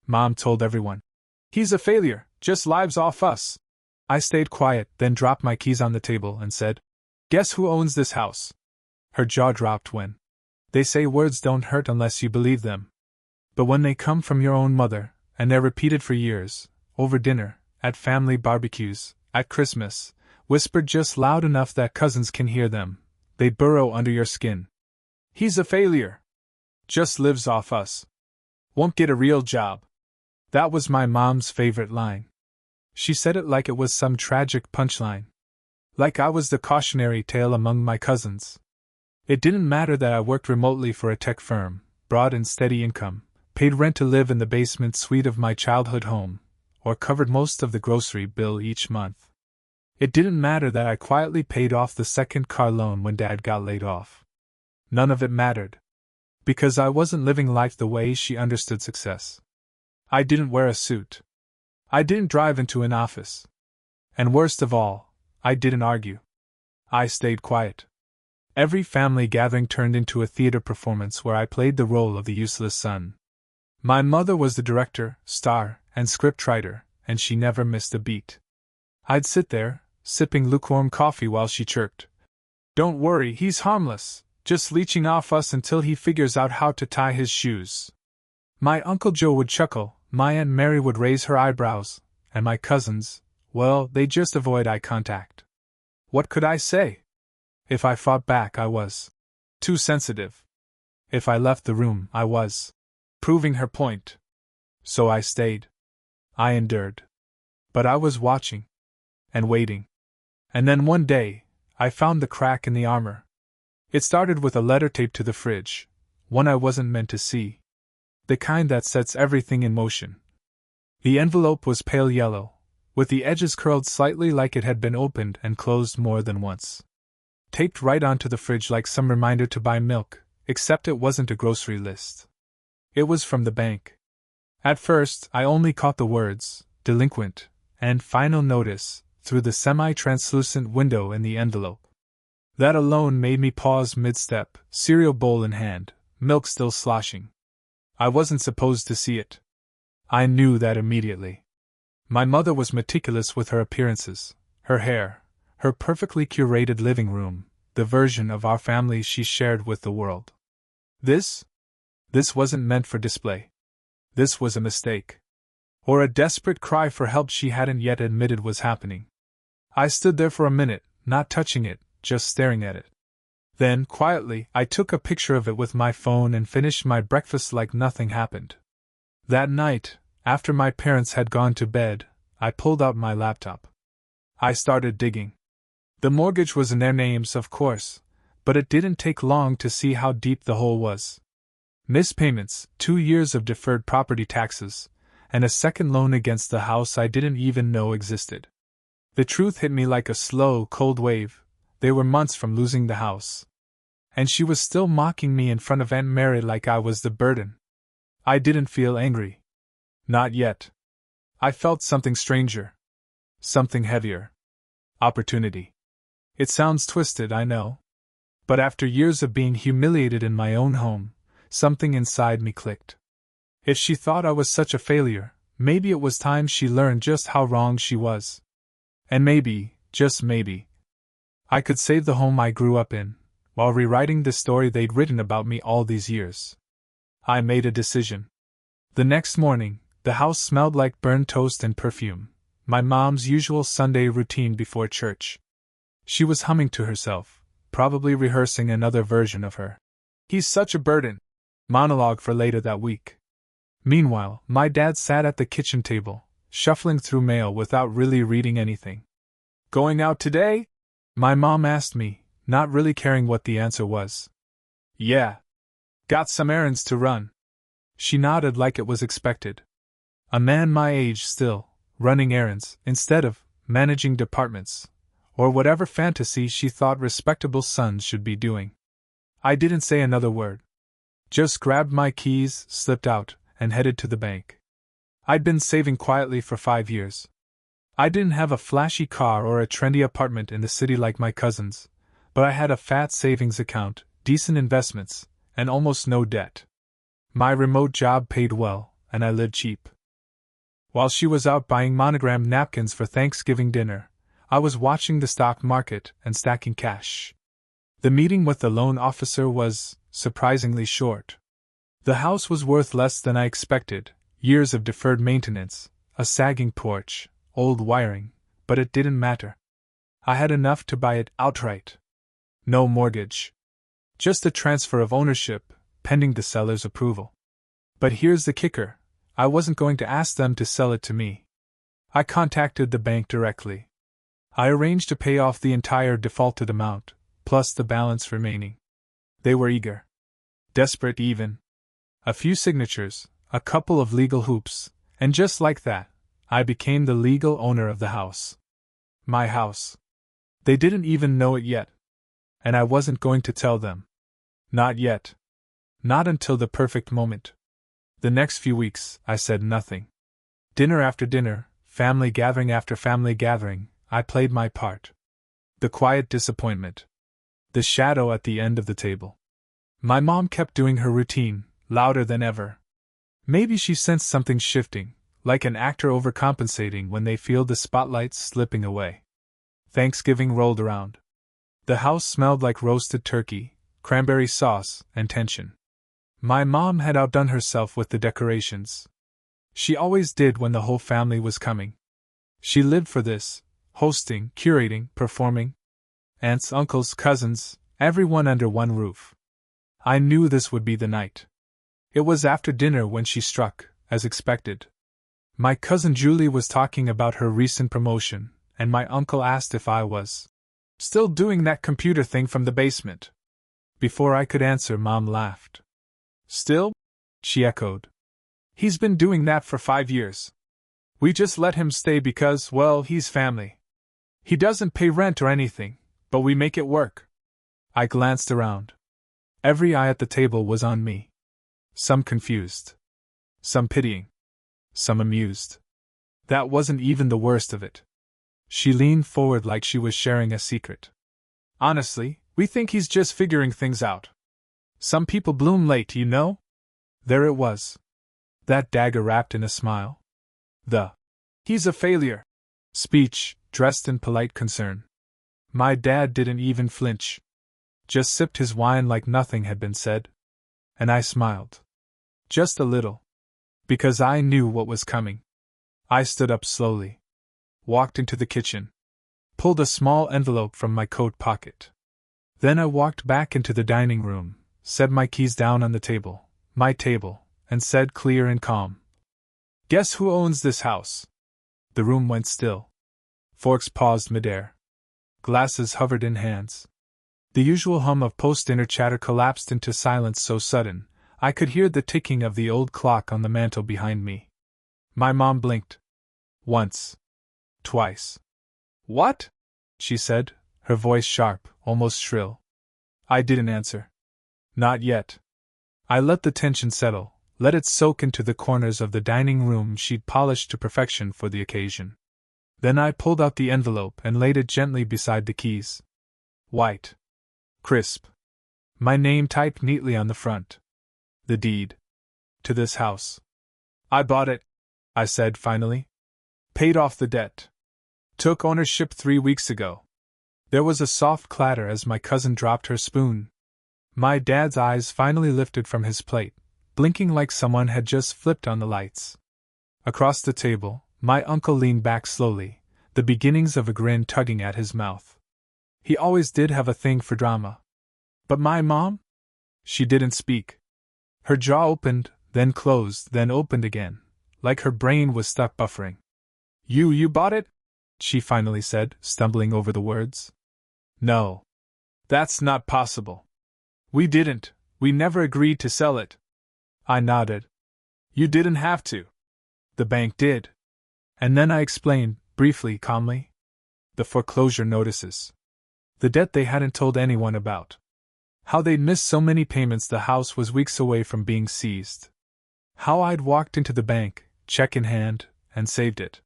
Mom told everyone. He's a failure, just lives off us. I stayed quiet, then dropped my keys on the table and said, Guess who owns this house? Her jaw dropped when. They say words don't hurt unless you believe them. But when they come from your own mother, and they're repeated for years, over dinner, at family barbecues, at Christmas, whispered just loud enough that cousins can hear them, they burrow under your skin. He's a failure. Just lives off us. Won't get a real job. That was my mom's favorite line. She said it like it was some tragic punchline. Like I was the cautionary tale among my cousins. It didn't matter that I worked remotely for a tech firm, brought in steady income, paid rent to live in the basement suite of my childhood home, or covered most of the grocery bill each month. It didn't matter that I quietly paid off the second car loan when Dad got laid off. None of it mattered. Because I wasn't living life the way she understood success. I didn't wear a suit. I didn't drive into an office. And worst of all, I didn't argue. I stayed quiet. Every family gathering turned into a theater performance where I played the role of the useless son. My mother was the director, star, and scriptwriter, and she never missed a beat. I'd sit there, sipping lukewarm coffee while she chirped. Don't worry, he's harmless, just leeching off us until he figures out how to tie his shoes. My Uncle Joe would chuckle, my Aunt Mary would raise her eyebrows, and my cousins, well, they just avoid eye contact. What could I say? If I fought back, I was too sensitive. If I left the room, I was proving her point. So I stayed. I endured. But I was watching. And waiting. And then one day, I found the crack in the armor. It started with a letter taped to the fridge, one I wasn't meant to see. The kind that sets everything in motion. The envelope was pale yellow, with the edges curled slightly like it had been opened and closed more than once. Taped right onto the fridge like some reminder to buy milk, except it wasn't a grocery list. It was from the bank. At first, I only caught the words, delinquent, and final notice, through the semi-translucent window in the envelope. That alone made me pause mid-step, cereal bowl in hand, milk still sloshing. I wasn't supposed to see it. I knew that immediately. My mother was meticulous with her appearances, her hair, her perfectly curated living room, the version of our family she shared with the world. This wasn't meant for display. This was a mistake. Or a desperate cry for help she hadn't yet admitted was happening. I stood there for a minute, not touching it, just staring at it. Then, quietly, I took a picture of it with my phone and finished my breakfast like nothing happened. That night, after my parents had gone to bed, I pulled out my laptop. I started digging. The mortgage was in their names, of course, but it didn't take long to see how deep the hole was. Missed payments, 2 years of deferred property taxes, and a second loan against the house I didn't even know existed. The truth hit me like a slow, cold wave. They were months from losing the house. And she was still mocking me in front of Aunt Mary like I was the burden. I didn't feel angry. Not yet. I felt something stranger. Something heavier. Opportunity. It sounds twisted, I know. But after years of being humiliated in my own home, something inside me clicked. If she thought I was such a failure, maybe it was time she learned just how wrong she was. And maybe, just maybe, I could save the home I grew up in, while rewriting the story they'd written about me all these years. I made a decision. The next morning, the house smelled like burned toast and perfume, my mom's usual Sunday routine before church. She was humming to herself, probably rehearsing another version of her "He's such a burden" monologue for later that week. Meanwhile, my dad sat at the kitchen table, shuffling through mail without really reading anything. "Going out today?" my mom asked me, not really caring what the answer was. "Yeah. Got some errands to run." She nodded like it was expected. A man my age still, running errands, instead of managing departments, or whatever fantasy she thought respectable sons should be doing. I didn't say another word. Just grabbed my keys, slipped out, and headed to the bank. I'd been saving quietly for 5 years. I didn't have a flashy car or a trendy apartment in the city like my cousins, but I had a fat savings account, decent investments, and almost no debt. My remote job paid well, and I lived cheap. While she was out buying monogrammed napkins for Thanksgiving dinner, I was watching the stock market and stacking cash. The meeting with the loan officer was surprisingly short. The house was worth less than I expected, years of deferred maintenance, a sagging porch, old wiring, but it didn't matter. I had enough to buy it outright. No mortgage. Just a transfer of ownership, pending the seller's approval. But here's the kicker. I wasn't going to ask them to sell it to me. I contacted the bank directly. I arranged to pay off the entire defaulted amount, plus the balance remaining. They were eager. Desperate even. A few signatures, a couple of legal hoops, and just like that, I became the legal owner of the house. My house. They didn't even know it yet. And I wasn't going to tell them. Not yet. Not until the perfect moment. The next few weeks, I said nothing. Dinner after dinner, family gathering after family gathering, I played my part. The quiet disappointment. The shadow at the end of the table. My mom kept doing her routine, louder than ever. Maybe she sensed something shifting, like an actor overcompensating when they feel the spotlight slipping away. Thanksgiving rolled around. The house smelled like roasted turkey, cranberry sauce, and tension. My mom had outdone herself with the decorations. She always did when the whole family was coming. She lived for this, hosting, curating, performing. Aunts, uncles, cousins, everyone under one roof. I knew this would be the night. It was after dinner when she struck, as expected. My cousin Julie was talking about her recent promotion, and my uncle asked if I was still doing that computer thing from the basement. Before I could answer, Mom laughed. Still? She echoed. He's been doing that for 5 years. We just let him stay because, well, he's family. He doesn't pay rent or anything, but we make it work. I glanced around. Every eye at the table was on me. Some confused. Some pitying. Some amused. That wasn't even the worst of it. She leaned forward like she was sharing a secret. Honestly, we think he's just figuring things out. Some people bloom late, you know? There it was. That dagger wrapped in a smile. He's a failure speech, dressed in polite concern. My dad didn't even flinch. Just sipped his wine like nothing had been said. And I smiled. Just a little. Because I knew what was coming. I stood up slowly. Walked into the kitchen. Pulled a small envelope from my coat pocket. Then I walked back into the dining room, set my keys down on the table, my table, and said clear and calm, "Guess who owns this house?" The room went still. Forks paused midair. Glasses hovered in hands. The usual hum of post-dinner chatter collapsed into silence so sudden, I could hear the ticking of the old clock on the mantel behind me. My mom blinked. Once. Twice. "What?" she said, her voice sharp, almost shrill. I didn't answer. Not yet. I let the tension settle, let it soak into the corners of the dining room she'd polished to perfection for the occasion. Then I pulled out the envelope and laid it gently beside the keys. White. Crisp. My name typed neatly on the front. The deed. To this house. I bought it, I said finally. Paid off the debt. Took ownership 3 weeks ago. There was a soft clatter as my cousin dropped her spoon. My dad's eyes finally lifted from his plate, blinking like someone had just flipped on the lights. Across the table, my uncle leaned back slowly, the beginnings of a grin tugging at his mouth. He always did have a thing for drama. But my mom? She didn't speak. Her jaw opened, then closed, then opened again, like her brain was stuck buffering. You bought it?" she finally said, stumbling over the words. "No. That's not possible. We didn't, we never agreed to sell it." I nodded. "You didn't have to. The bank did." And then I explained, briefly, calmly. The foreclosure notices. The debt they hadn't told anyone about. How they'd missed so many payments the house was weeks away from being seized. How I'd walked into the bank, check in hand, and saved it.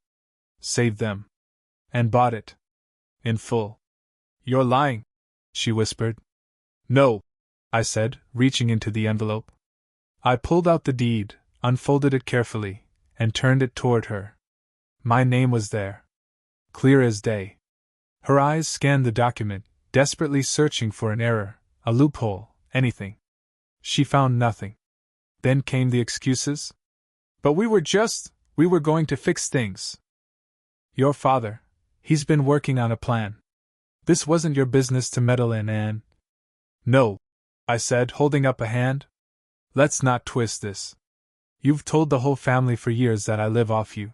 Saved them. And bought it. In full. "You're lying," she whispered. "No," I said, reaching into the envelope. I pulled out the deed, unfolded it carefully, and turned it toward her. My name was there. Clear as day. Her eyes scanned the document, desperately searching for an error, a loophole, anything. She found nothing. Then came the excuses. But we were going to fix things. Your father, he's been working on a plan. This wasn't your business to meddle in, and... No, I said, holding up a hand. Let's not twist this. You've told the whole family for years that I live off you.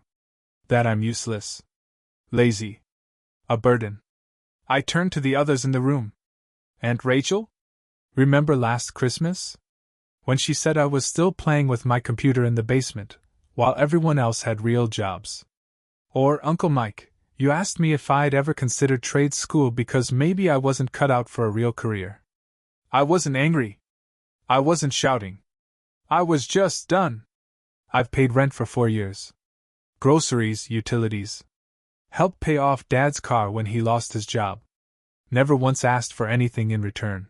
That I'm useless. Lazy. A burden. I turned to the others in the room. Aunt Rachel? Remember last Christmas? When she said I was still playing with my computer in the basement, while everyone else had real jobs. Or Uncle Mike, you asked me if I'd ever considered trade school because maybe I wasn't cut out for a real career. I wasn't angry. I wasn't shouting. I was just done. I've paid rent for 4 years. Groceries, utilities. Helped pay off Dad's car when he lost his job. Never once asked for anything in return.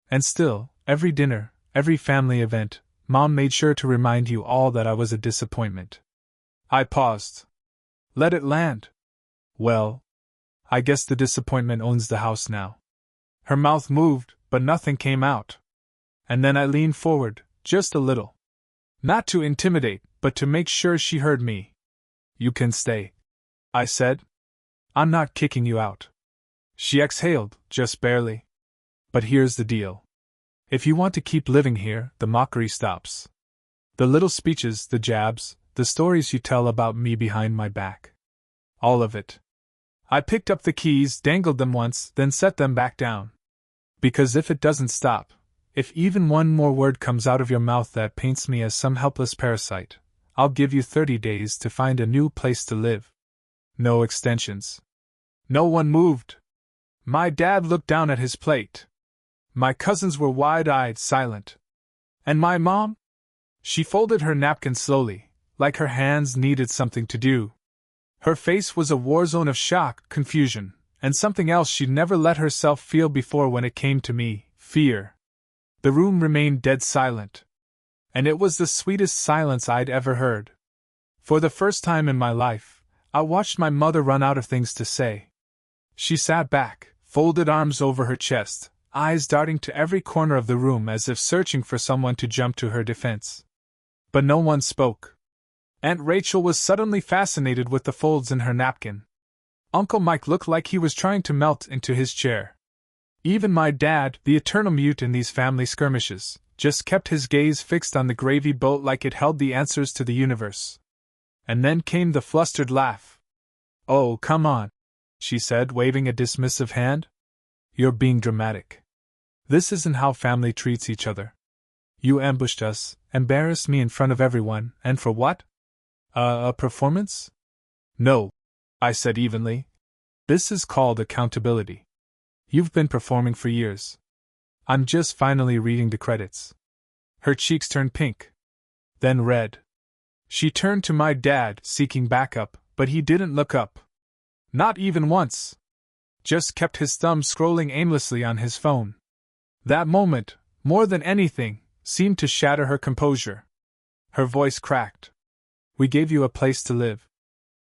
And still, every dinner, every family event, Mom made sure to remind you all that I was a disappointment. I paused. Let it land. Well, I guess the disappointment owns the house now. Her mouth moved, but nothing came out. And then I leaned forward, just a little. Not to intimidate, but to make sure she heard me. You can stay, I said. I'm not kicking you out. She exhaled, just barely. But here's the deal. If you want to keep living here, the mockery stops. The little speeches, the jabs, the stories you tell about me behind my back. All of it. I picked up the keys, dangled them once, then set them back down. Because if it doesn't stop, if even one more word comes out of your mouth that paints me as some helpless parasite, I'll give you 30 days to find a new place to live. No extensions. No one moved. My dad looked down at his plate. My cousins were wide-eyed, silent. And my mom? She folded her napkin slowly, like her hands needed something to do. Her face was a war zone of shock, confusion, and something else she'd never let herself feel before when it came to me, fear. The room remained dead silent. And it was the sweetest silence I'd ever heard. For the first time in my life, I watched my mother run out of things to say. She sat back, folded arms over her chest, eyes darting to every corner of the room as if searching for someone to jump to her defense. But no one spoke. Aunt Rachel was suddenly fascinated with the folds in her napkin. Uncle Mike looked like he was trying to melt into his chair. Even my dad, the eternal mute in these family skirmishes, just kept his gaze fixed on the gravy boat like it held the answers to the universe. And then came the flustered laugh. Oh, come on, she said, waving a dismissive hand. You're being dramatic. This isn't how family treats each other. You ambushed us, embarrassed me in front of everyone, and for what? A performance? No, I said evenly. This is called accountability. You've been performing for years. I'm just finally reading the credits. Her cheeks turned pink. Then red. She turned to my dad, seeking backup, but he didn't look up. Not even once. Just kept his thumb scrolling aimlessly on his phone. That moment, more than anything, seemed to shatter her composure. Her voice cracked. We gave you a place to live.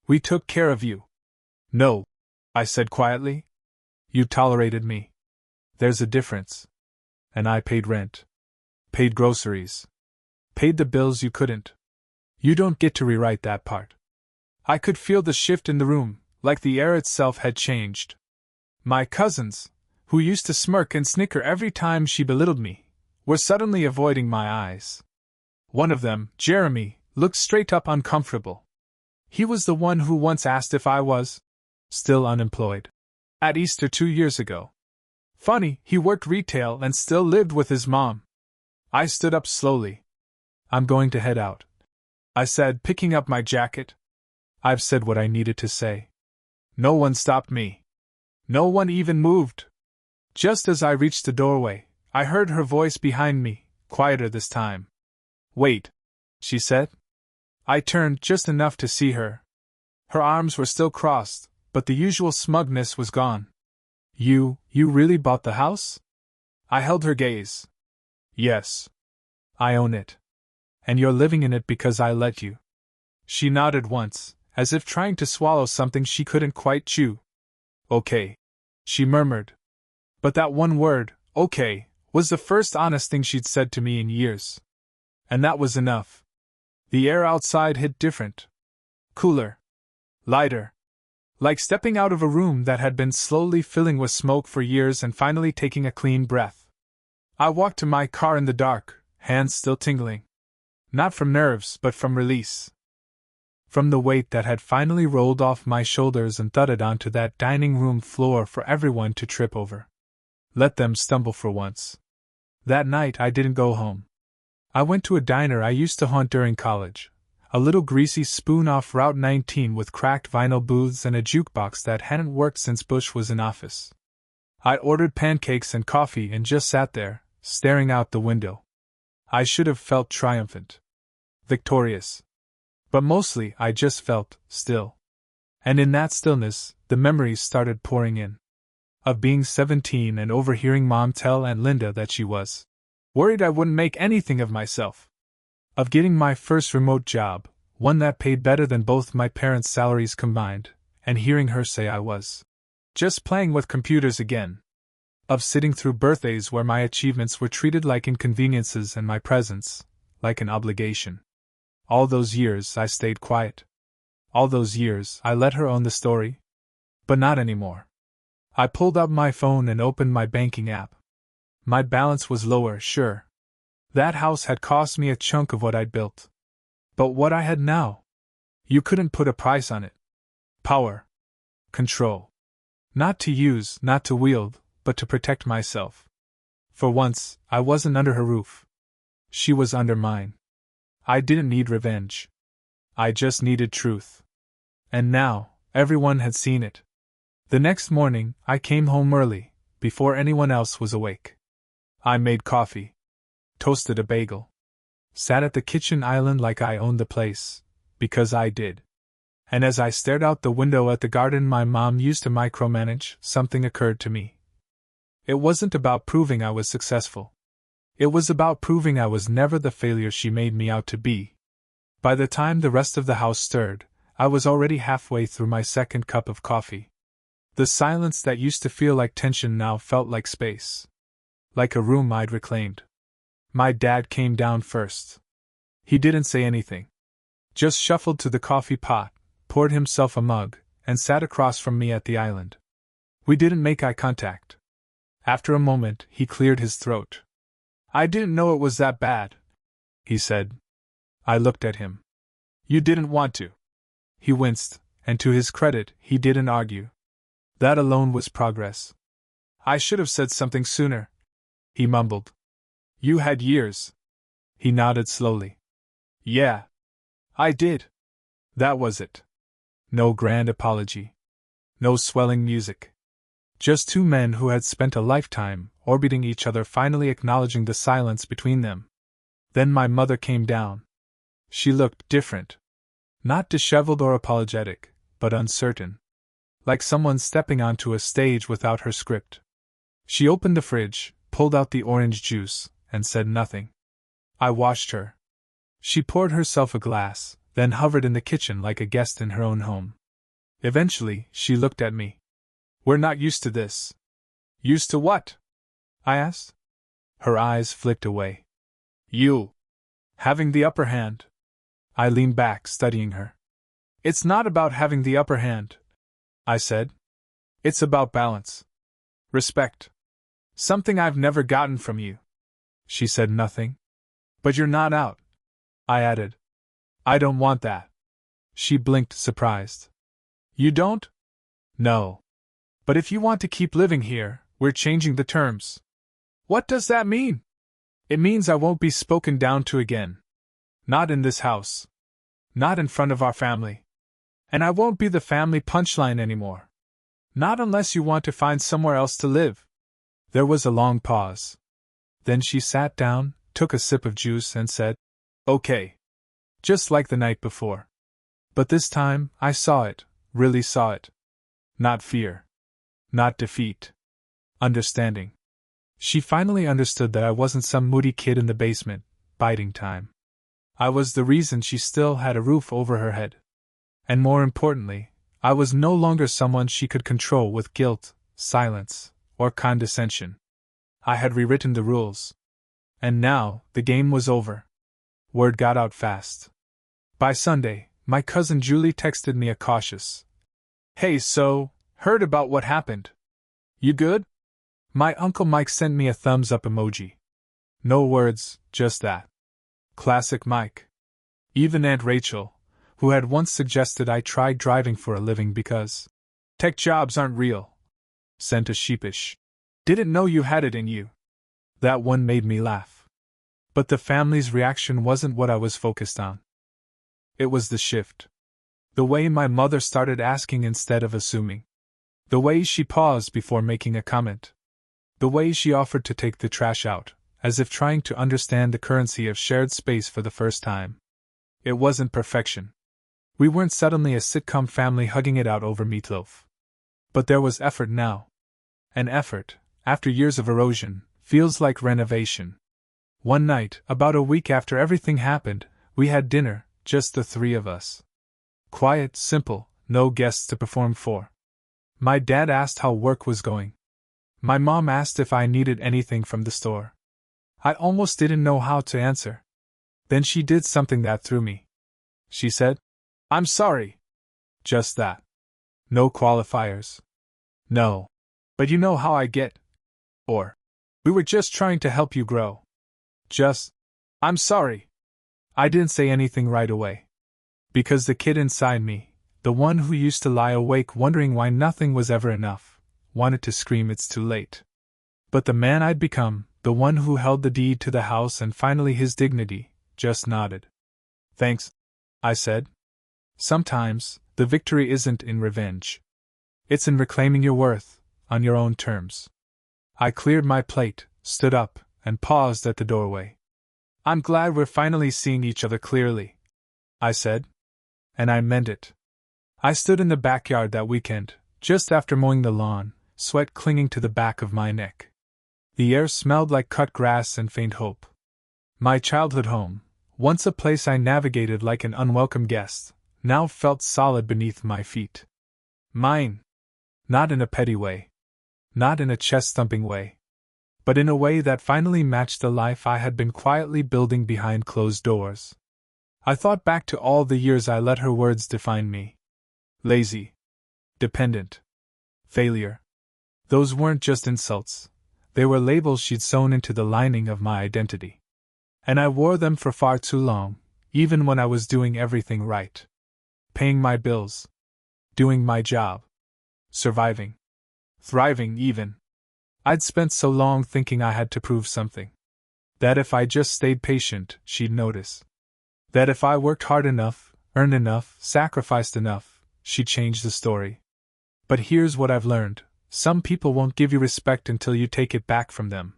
We took care of you. No, I said quietly. You tolerated me. There's a difference. And I paid rent. Paid groceries. Paid the bills you couldn't. You don't get to rewrite that part. I could feel the shift in the room, like the air itself had changed. My cousins, who used to smirk and snicker every time she belittled me, were suddenly avoiding my eyes. One of them, Jeremy, looked straight up uncomfortable. He was the one who once asked if I was still unemployed. At Easter 2 years ago. Funny, he worked retail and still lived with his mom. I stood up slowly. I'm going to head out, I said, picking up my jacket. I've said what I needed to say. No one stopped me. No one even moved. Just as I reached the doorway, I heard her voice behind me, quieter this time. Wait, she said. I turned just enough to see her. Her arms were still crossed, but the usual smugness was gone. You really bought the house? I held her gaze. Yes. I own it. And you're living in it because I let you. She nodded once, as if trying to swallow something she couldn't quite chew. Okay, she murmured. But that one word, okay, was the first honest thing she'd said to me in years. And that was enough. The air outside hit different. Cooler. Lighter. Like stepping out of a room that had been slowly filling with smoke for years and finally taking a clean breath. I walked to my car in the dark, hands still tingling. Not from nerves, but from release. From the weight that had finally rolled off my shoulders and thudded onto that dining room floor for everyone to trip over. Let them stumble for once. That night I didn't go home. I went to a diner I used to haunt during college. A little greasy spoon off Route 19 with cracked vinyl booths and a jukebox that hadn't worked since Bush was in office. I ordered pancakes and coffee and just sat there, staring out the window. I should have felt triumphant. Victorious. But mostly I just felt still. And in that stillness, the memories started pouring in. Of being 17 and overhearing Mom tell Aunt Linda that she was worried I wouldn't make anything of myself. Of getting my first remote job, one that paid better than both my parents' salaries combined, and hearing her say I was just playing with computers again. Of sitting through birthdays where my achievements were treated like inconveniences and my presence like an obligation. All those years I stayed quiet. All those years I let her own the story. But not anymore. I pulled up my phone and opened my banking app. My balance was lower, sure. That house had cost me a chunk of what I'd built. But what I had now? You couldn't put a price on it. Power. Control. Not to use, not to wield, but to protect myself. For once, I wasn't under her roof. She was under mine. I didn't need revenge. I just needed truth. And now, everyone had seen it. The next morning, I came home early, before anyone else was awake. I made coffee. Toasted a bagel. Sat at the kitchen island like I owned the place, because I did. And as I stared out the window at the garden my mom used to micromanage, something occurred to me. It wasn't about proving I was successful. It was about proving I was never the failure she made me out to be. By the time the rest of the house stirred, I was already halfway through my second cup of coffee. The silence that used to feel like tension now felt like space. Like a room I'd reclaimed. My dad came down first. He didn't say anything. Just shuffled to the coffee pot, poured himself a mug, and sat across from me at the island. We didn't make eye contact. After a moment, he cleared his throat. I didn't know it was that bad, he said. I looked at him. You didn't want to. He winced, and to his credit, he didn't argue. That alone was progress. I should have said something sooner, he mumbled. You had years. He nodded slowly. Yeah. I did. That was it. No grand apology. No swelling music. Just two men who had spent a lifetime orbiting each other finally acknowledging the silence between them. Then my mother came down. She looked different. Not disheveled or apologetic, but uncertain. Like someone stepping onto a stage without her script. She opened the fridge, pulled out the orange juice, and said nothing. I watched her. She poured herself a glass, then hovered in the kitchen like a guest in her own home. Eventually, she looked at me. We're not used to this. Used to what? I asked. Her eyes flicked away. You. Having the upper hand. I leaned back, studying her. It's not about having the upper hand, I said. It's about balance. Respect. Something I've never gotten from you. She said nothing. But you're not out, I added. I don't want that. She blinked, surprised. You don't? No. But if you want to keep living here, we're changing the terms. What does that mean? It means I won't be spoken down to again. Not in this house. Not in front of our family. And I won't be the family punchline anymore. Not unless you want to find somewhere else to live. There was a long pause. Then she sat down, took a sip of juice, and said, Okay. Just like the night before. But this time, I saw it, really saw it. Not fear. Not defeat. Understanding. She finally understood that I wasn't some moody kid in the basement, biding time. I was the reason she still had a roof over her head. And more importantly, I was no longer someone she could control with guilt, silence, or condescension. I had rewritten the rules. And now, the game was over. Word got out fast. By Sunday, my cousin Julie texted me a cautious, "Hey, so, heard about what happened? You good?" My Uncle Mike sent me a thumbs up emoji. No words, just that. Classic Mike. Even Aunt Rachel, who had once suggested I try driving for a living because tech jobs aren't real, sent a sheepish, "Didn't know you had it in you." That one made me laugh. But the family's reaction wasn't what I was focused on. It was the shift. The way my mother started asking instead of assuming. The way she paused before making a comment. The way she offered to take the trash out, as if trying to understand the currency of shared space for the first time. It wasn't perfection. We weren't suddenly a sitcom family hugging it out over meatloaf. But there was effort now. And effort, after years of erosion, feels like renovation. One night, about a week after everything happened, we had dinner, just the three of us. Quiet, simple, no guests to perform for. My dad asked how work was going. My mom asked if I needed anything from the store. I almost didn't know how to answer. Then she did something that threw me. She said, "I'm sorry." Just that. No qualifiers. No. "But you know how I get." Or, "We were just trying to help you grow." Just, "I'm sorry." I didn't say anything right away. Because the kid inside me, the one who used to lie awake wondering why nothing was ever enough, wanted to scream it's too late. But the man I'd become, the one who held the deed to the house and finally his dignity, just nodded. "Thanks," I said. Sometimes, the victory isn't in revenge. It's in reclaiming your worth, on your own terms. I cleared my plate, stood up, and paused at the doorway. "I'm glad we're finally seeing each other clearly," I said. And I meant it. I stood in the backyard that weekend, just after mowing the lawn, sweat clinging to the back of my neck. The air smelled like cut grass and faint hope. My childhood home, once a place I navigated like an unwelcome guest, now felt solid beneath my feet. Mine. Not in a petty way. Not in a chest-thumping way. But in a way that finally matched the life I had been quietly building behind closed doors. I thought back to all the years I let her words define me. Lazy. Dependent. Failure. Those weren't just insults. They were labels she'd sewn into the lining of my identity. And I wore them for far too long, even when I was doing everything right. Paying my bills. Doing my job. Surviving. Thriving, even. I'd spent so long thinking I had to prove something. That if I just stayed patient, she'd notice. That if I worked hard enough, earned enough, sacrificed enough, she'd change the story. But here's what I've learned. Some people won't give you respect until you take it back from them.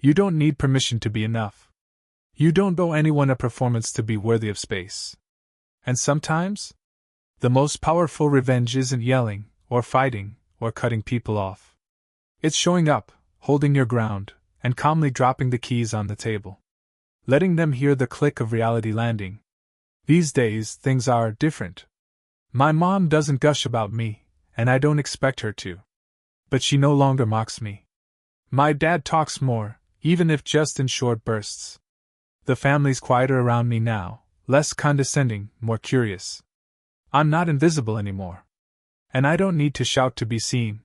You don't need permission to be enough. You don't owe anyone a performance to be worthy of space. And sometimes, the most powerful revenge isn't yelling, or fighting, or cutting people off. It's showing up, holding your ground, and calmly dropping the keys on the table. Letting them hear the click of reality landing. These days, things are different. My mom doesn't gush about me, and I don't expect her to. But she no longer mocks me. My dad talks more, even if just in short bursts. The family's quieter around me now, less condescending, more curious. I'm not invisible anymore. And I don't need to shout to be seen.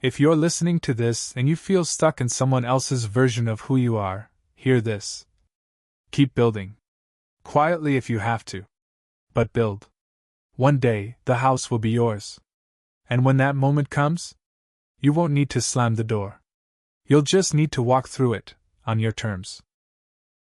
If you're listening to this and you feel stuck in someone else's version of who you are, hear this. Keep building. Quietly if you have to. But build. One day, the house will be yours. And when that moment comes, you won't need to slam the door. You'll just need to walk through it, on your terms.